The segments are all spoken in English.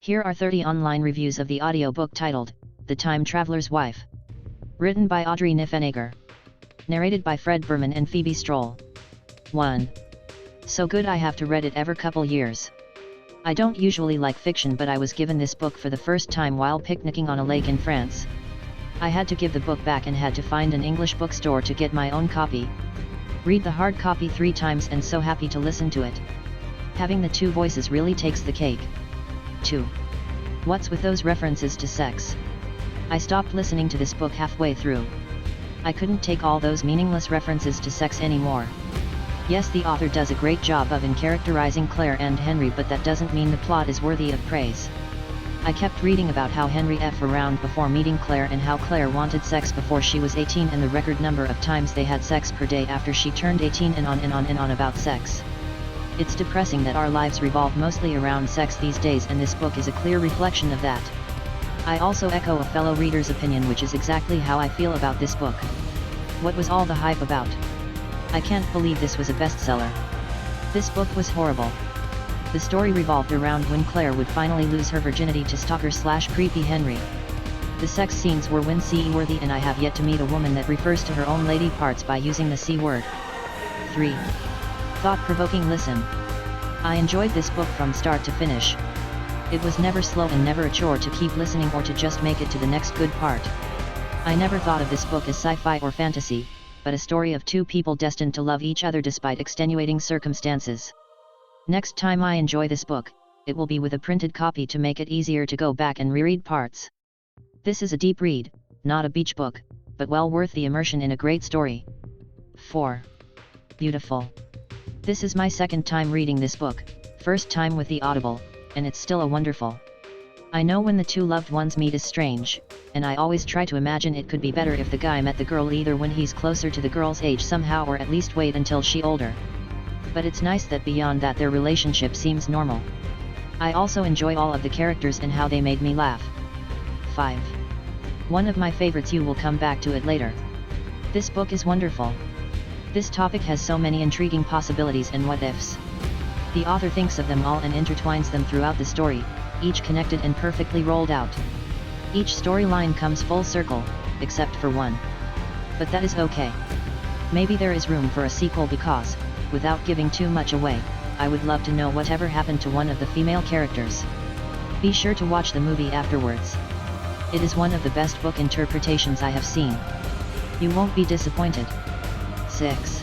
Here are 30 online reviews of the audiobook titled, The Time Traveler's Wife. Written by Audrey Niffenegger. Narrated by Fred Berman and Phoebe Stroll. 1. So good I have to read it every couple years. I don't usually like fiction, but I was given this book for the first time while picnicking on a lake in France. I had to give the book back and had to find an English bookstore to get my own copy. Read the hard copy 3 times and so happy to listen to it. Having the 2 voices really takes the cake. 2. What's with those references to sex? I stopped listening to this book halfway through. I couldn't take all those meaningless references to sex anymore. Yes, the author does a great job of characterizing Claire and Henry, but that doesn't mean the plot is worthy of praise. I kept reading about how Henry f around before meeting Claire and how Claire wanted sex before she was 18 and the record number of times they had sex per day after she turned 18 and on about sex. It's depressing that our lives revolve mostly around sex these days, and this book is a clear reflection of that. I also echo a fellow reader's opinion, which is exactly how I feel about this book. What was all the hype about? I can't believe this was a bestseller. This book was horrible. The story revolved around when Claire would finally lose her virginity to stalker/creepy Henry. The sex scenes were wince-worthy, and I have yet to meet a woman that refers to her own lady parts by using the C word. 3. Thought-provoking listen. I enjoyed this book from start to finish. It was never slow and never a chore to keep listening or to just make it to the next good part. I never thought of this book as sci-fi or fantasy, but a story of 2 people destined to love each other despite extenuating circumstances. Next time I enjoy this book, it will be with a printed copy to make it easier to go back and reread parts. This is a deep read, not a beach book, but well worth the immersion in a great story. 4. Beautiful. This is my second time reading this book, first time with the Audible, and it's still a wonderful. I know when the 2 loved ones meet is strange, and I always try to imagine it could be better if the guy met the girl either when he's closer to the girl's age somehow, or at least wait until she's older. But it's nice that beyond that their relationship seems normal. I also enjoy all of the characters and how they made me laugh. 5. One of my favorites, you will come back to it later. This book is wonderful. This topic has so many intriguing possibilities and what-ifs. The author thinks of them all and intertwines them throughout the story, each connected and perfectly rolled out. Each storyline comes full circle, except for one. But that is okay. Maybe there is room for a sequel because, without giving too much away, I would love to know whatever happened to one of the female characters. Be sure to watch the movie afterwards. It is one of the best book interpretations I have seen. You won't be disappointed. 6.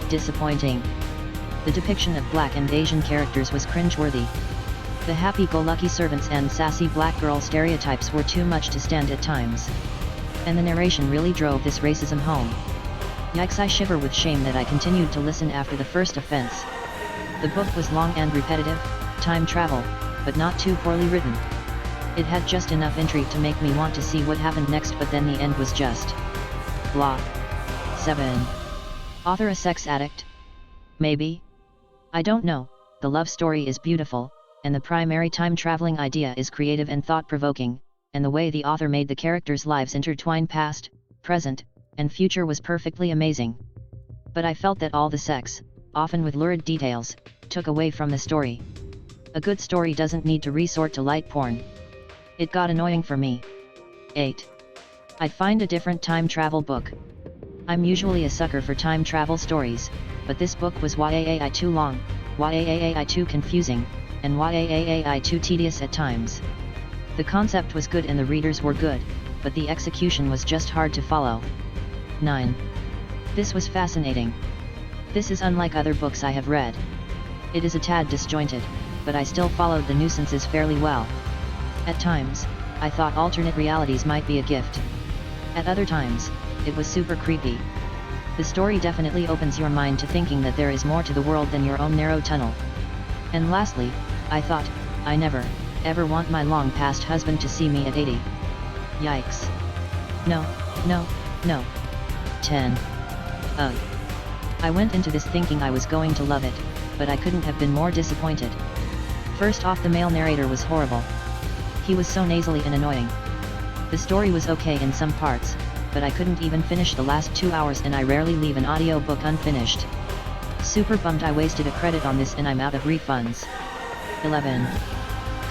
Disappointing. The depiction of Black and Asian characters was cringeworthy. The happy-go-lucky servants and sassy black girl stereotypes were too much to stand at times. And the narration really drove this racism home. Yikes, I shiver with shame that I continued to listen after the first offense. The book was long and repetitive, time travel, but not too poorly written. It had just enough intrigue to make me want to see what happened next, but then the end was just blah. 7. Author a sex addict? Maybe? I don't know. The love story is beautiful, and the primary time-traveling idea is creative and thought-provoking, and the way the author made the characters' lives intertwine past, present, and future was perfectly amazing. But I felt that all the sex, often with lurid details, took away from the story. A good story doesn't need to resort to light porn. It got annoying for me. 8. I'd find a different time travel book. I'm usually a sucker for time travel stories, but this book was YAAI too long, YAAI too confusing, and YAAI too tedious at times. The concept was good and the readers were good, but the execution was just hard to follow. 9. This was fascinating. This is unlike other books I have read. It is a tad disjointed, but I still followed the nuisances fairly well. At times, I thought alternate realities might be a gift. At other times, it was super creepy. The story definitely opens your mind to thinking that there is more to the world than your own narrow tunnel. And lastly, I thought, I never, ever want my long-past husband to see me at 80. Yikes. No, no, no. 10. Ugh. I went into this thinking I was going to love it, but I couldn't have been more disappointed. First off, the male narrator was horrible. He was so nasally and annoying. The story was okay in some parts, but I couldn't even finish the last 2 hours, and I rarely leave an audiobook unfinished. Super bummed I wasted a credit on this and I'm out of refunds. 11.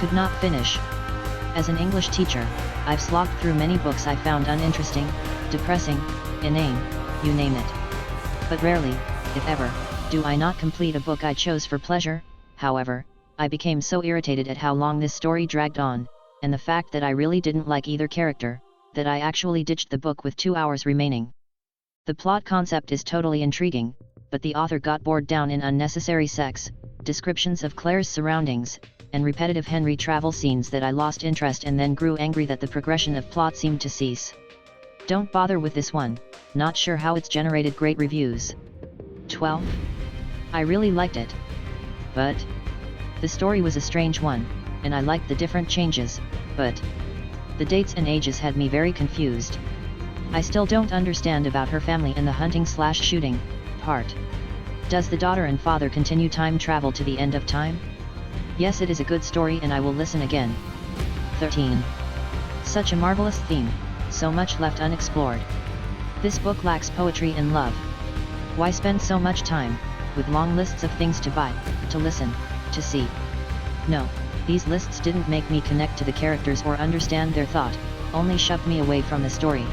could not finish. As an English teacher, I've slogged through many books I found uninteresting, depressing, inane, you name it. But rarely, if ever, do I not complete a book I chose for pleasure. However, I became so irritated at how long this story dragged on, and the fact that I really didn't like either character, that I actually ditched the book with 2 hours remaining. The plot concept is totally intriguing, but the author got bogged down in unnecessary sex, descriptions of Claire's surroundings, and repetitive Henry travel scenes that I lost interest and then grew angry that the progression of plot seemed to cease. Don't bother with this one, not sure how it's generated great reviews. 12. I really liked it. But the story was a strange one, and I liked the different changes, but the dates and ages had me very confused. I still don't understand about her family and the hunting/shooting part. Does the daughter and father continue time travel to the end of time? Yes, it is a good story and I will listen again. 13. Such a marvelous theme, so much left unexplored. This book lacks poetry and love. Why spend so much time, with long lists of things to buy, to listen, to see? No, these lists didn't make me connect to the characters or understand their thought, only shoved me away from the story.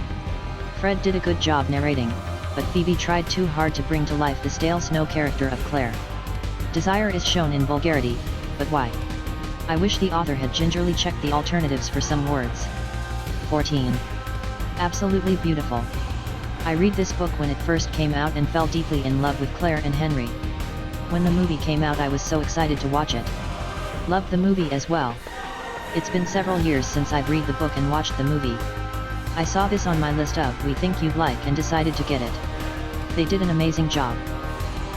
Fred did a good job narrating, but Phoebe tried too hard to bring to life the stale snow character of Claire. Desire is shown in vulgarity, but why? I wish the author had gingerly checked the alternatives for some words. 14. Absolutely beautiful. I read this book when it first came out and fell deeply in love with Claire and Henry. When the movie came out I was so excited to watch it. Loved the movie as well. It's been several years since I've read the book and watched the movie. I saw this on my list of we think you'd like and decided to get it. They did an amazing job.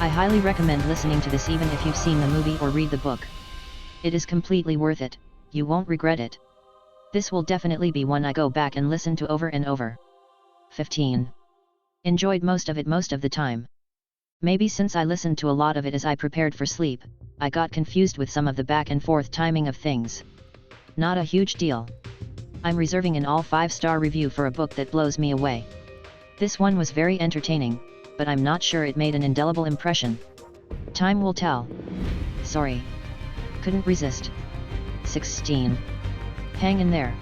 I highly recommend listening to this even if you've seen the movie or read the book. It is completely worth it, you won't regret it. This will definitely be one I go back and listen to over and over. 15. Enjoyed most of it most of the time. Maybe since I listened to a lot of it as I prepared for sleep, I got confused with some of the back and forth timing of things. Not a huge deal. I'm reserving an all 5-star review for a book that blows me away. This one was very entertaining, but I'm not sure it made an indelible impression. Time will tell. Sorry. Couldn't resist. 16. Hang in there.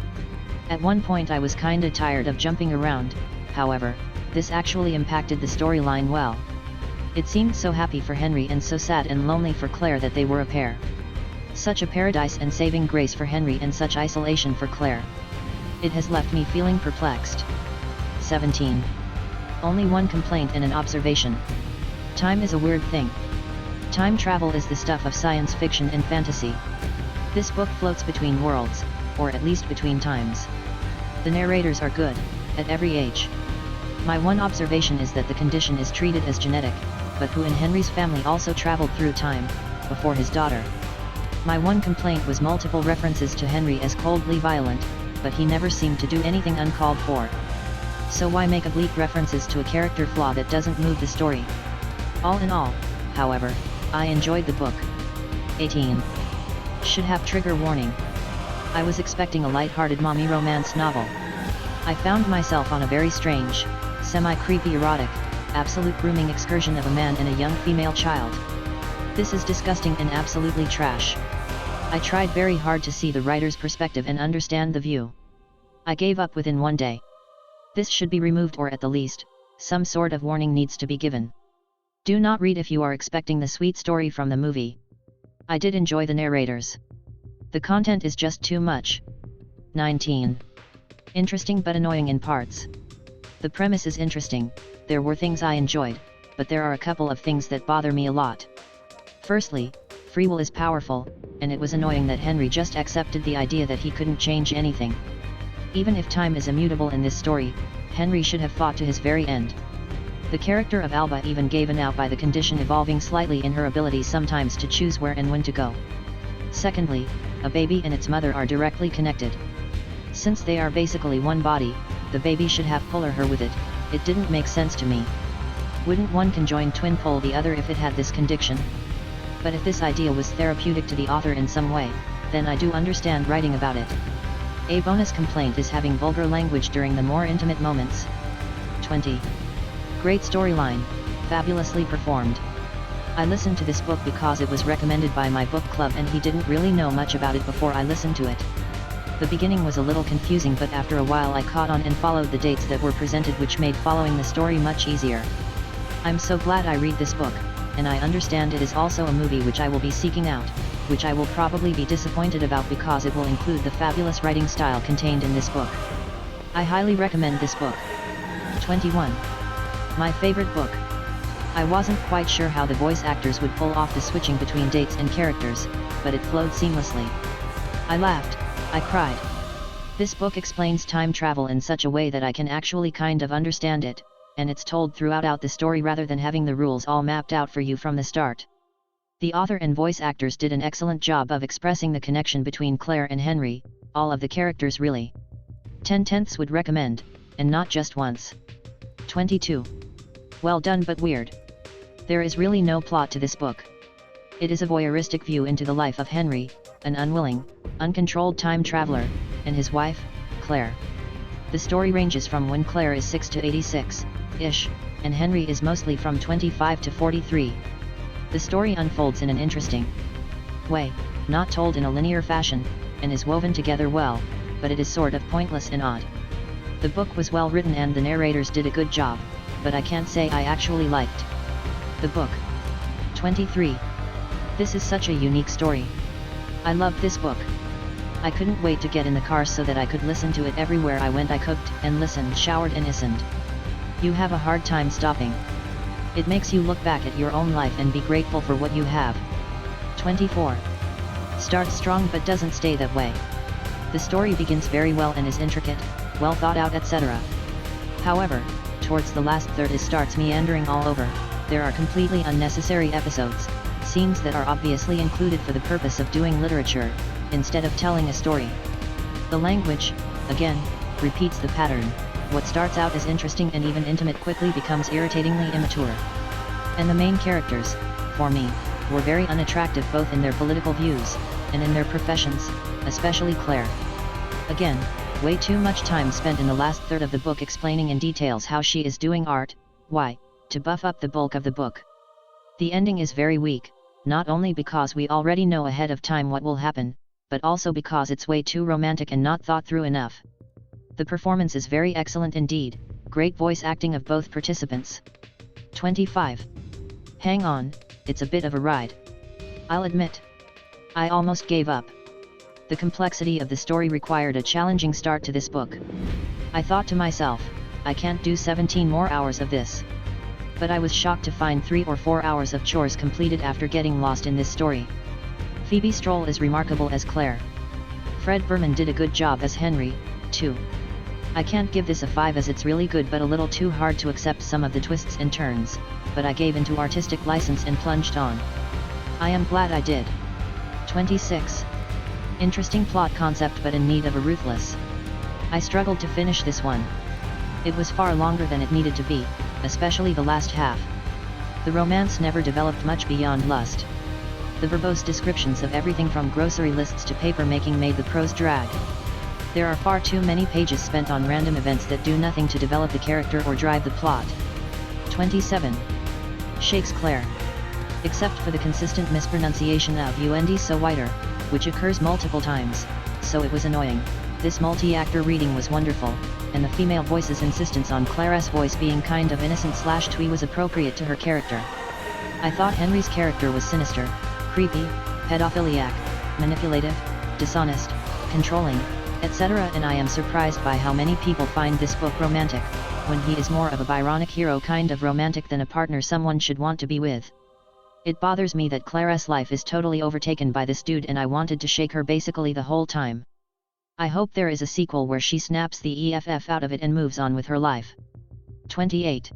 At one point I was kinda tired of jumping around, however, this actually impacted the storyline well. It seemed so happy for Henry and so sad and lonely for Claire that they were a pair. Such a paradise and saving grace for Henry and such isolation for Claire. It has left me feeling perplexed. 17. Only one complaint and an observation. Time is a weird thing. Time travel is the stuff of science fiction and fantasy. This book floats between worlds, or at least between times. The narrators are good, at every age. My one observation is that the condition is treated as genetic, but who in Henry's family also traveled through time, before his daughter. My one complaint was multiple references to Henry as coldly violent, but he never seemed to do anything uncalled for. So why make oblique references to a character flaw that doesn't move the story? All in all, however, I enjoyed the book. 18. Should have trigger warning. I was expecting a light-hearted mommy romance novel. I found myself on a very strange, semi-creepy erotic, absolute grooming excursion of a man and a young female child. This is disgusting and absolutely trash. I tried very hard to see the writer's perspective and understand the view. I gave up within one day. This should be removed or at the least, some sort of warning needs to be given. Do not read if you are expecting the sweet story from the movie. I did enjoy the narrators. The content is just too much. 19. Interesting but annoying in parts. The premise is interesting, there were things I enjoyed, but there are a couple of things that bother me a lot. Firstly, free will is powerful, and it was annoying that Henry just accepted the idea that he couldn't change anything. Even if time is immutable in this story, Henry should have fought to his very end. The character of Alba even gave an out by the condition evolving slightly in her ability sometimes to choose where and when to go. Secondly, a baby and its mother are directly connected. Since they are basically one body, the baby should have pull her with it. It didn't make sense to me. Wouldn't one conjoined twin pull the other if it had this condition? But if this idea was therapeutic to the author in some way, then I do understand writing about it. A bonus complaint is having vulgar language during the more intimate moments. 20. Great storyline, fabulously performed. I listened to this book because it was recommended by my book club and he didn't really know much about it before I listened to it. The beginning was a little confusing, but after a while I caught on and followed the dates that were presented, which made following the story much easier. I'm so glad I read this book, and I understand it is also a movie which I will be seeking out, which I will probably be disappointed about because it will include the fabulous writing style contained in this book. I highly recommend this book. 21. My favorite book. I wasn't quite sure how the voice actors would pull off the switching between dates and characters, but it flowed seamlessly. I laughed, I cried. This book explains time travel in such a way that I can actually kind of understand it, and it's told throughout the story rather than having the rules all mapped out for you from the start. The author and voice actors did an excellent job of expressing the connection between Claire and Henry, all of the characters really. 10/10 would recommend, and not just once. 22. Well done but weird. There is really no plot to this book. It is a voyeuristic view into the life of Henry, an unwilling, uncontrolled time traveler, and his wife, Claire. The story ranges from when Claire is 6 to 86-ish, and Henry is mostly from 25 to 43. The story unfolds in an interesting way, not told in a linear fashion, and is woven together well, but it is sort of pointless and odd. The book was well written and the narrators did a good job, but I can't say I actually liked the book. 23. This is such a unique story. I loved this book. I couldn't wait to get in the car so that I could listen to it everywhere I went. I cooked and listened, showered and listened. You have a hard time stopping. It makes you look back at your own life and be grateful for what you have. 24. Starts strong but doesn't stay that way. The story begins very well and is intricate, well thought out, etc. However, towards the last third it starts meandering all over. There are completely unnecessary episodes, scenes that are obviously included for the purpose of doing literature, instead of telling a story. The language, again, repeats the pattern. What starts out as interesting and even intimate quickly becomes irritatingly immature. And the main characters, for me, were very unattractive both in their political views, and in their professions, especially Claire. Again, way too much time spent in the last third of the book explaining in details how she is doing art, why, to buff up the bulk of the book. The ending is very weak, not only because we already know ahead of time what will happen, but also because it's way too romantic and not thought through enough. The performance is very excellent indeed, great voice acting of both participants. 25. Hang on, it's a bit of a ride. I'll admit. I almost gave up. The complexity of the story required a challenging start to this book. I thought to myself, I can't do 17 more hours of this. But I was shocked to find 3 or 4 hours of chores completed after getting lost in this story. Phoebe Stroll is remarkable as Claire. Fred Berman did a good job as Henry, too. I can't give this a 5 as it's really good but a little too hard to accept some of the twists and turns, but I gave into artistic license and plunged on. I am glad I did. 26. Interesting plot concept but in need of a ruthless. I struggled to finish this one. It was far longer than it needed to be, especially the last half. The romance never developed much beyond lust. The verbose descriptions of everything from grocery lists to paper making made the prose drag. There are far too many pages spent on random events that do nothing to develop the character or drive the plot. 27. Shakes Claire. Except for the consistent mispronunciation of und so weiter, which occurs multiple times, so it was annoying. This multi-actor reading was wonderful, and the female voice's insistence on Claire's voice being kind of innocent/twee was appropriate to her character. I thought Henry's character was sinister, creepy, pedophiliac, manipulative, dishonest, controlling, etc. and I am surprised by how many people find this book romantic, when he is more of a Byronic hero kind of romantic than a partner someone should want to be with. It bothers me that Claire's life is totally overtaken by this dude and I wanted to shake her basically the whole time. I hope there is a sequel where she snaps the EFF out of it and moves on with her life. 28.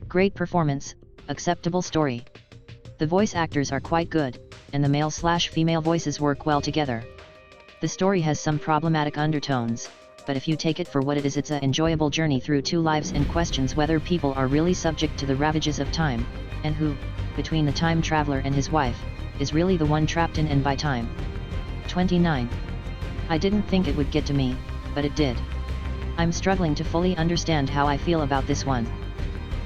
Great performance, acceptable story. The voice actors are quite good, and the male/female voices work well together. The story has some problematic undertones, but if you take it for what it is, it's an enjoyable journey through two lives and questions whether people are really subject to the ravages of time, and who, between the time traveler and his wife, is really the one trapped in and by time. 29. I didn't think it would get to me, but it did. I'm struggling to fully understand how I feel about this one.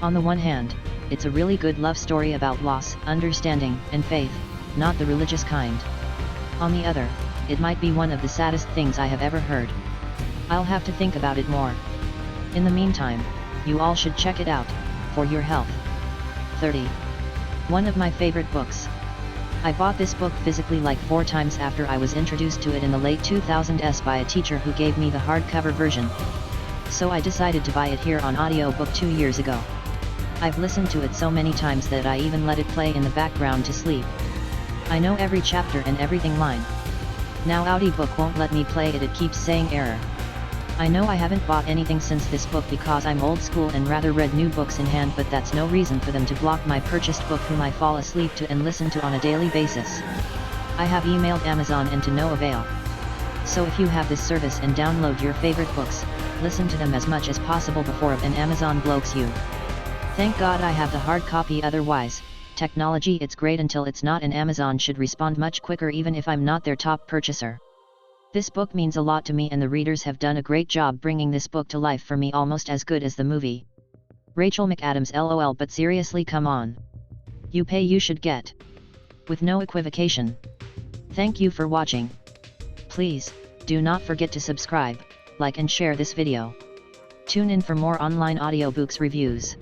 On the one hand, It's a really good love story about loss, understanding, and faith, not the religious kind. On the other, it might be one of the saddest things I have ever heard. I'll have to think about it more. In the meantime, you all should check it out, for your health. 30. One of my favorite books. I bought this book physically like 4 times after I was introduced to it in the late 2000s by a teacher who gave me the hardcover version. So I decided to buy it here on Audiobook 2 years ago. I've listened to it so many times that I even let it play in the background to sleep. I know every chapter and everything line. Now Audiobook won't let me play it, it keeps saying error. I know I haven't bought anything since this book because I'm old school and rather read new books in hand, but that's no reason for them to block my purchased book whom I fall asleep to and listen to on a daily basis. I have emailed Amazon and to no avail. So if you have this service and download your favorite books, listen to them as much as possible before an Amazon blocks you. Thank God I have the hard copy, otherwise, technology it's great until it's not, and Amazon should respond much quicker even if I'm not their top purchaser. This book means a lot to me and the readers have done a great job bringing this book to life for me, almost as good as the movie. Rachel McAdams LOL, but seriously, come on. You pay, you should get. With no equivocation. Thank you for watching. Please, do not forget to subscribe, like and share this video. Tune in for more online audiobooks reviews.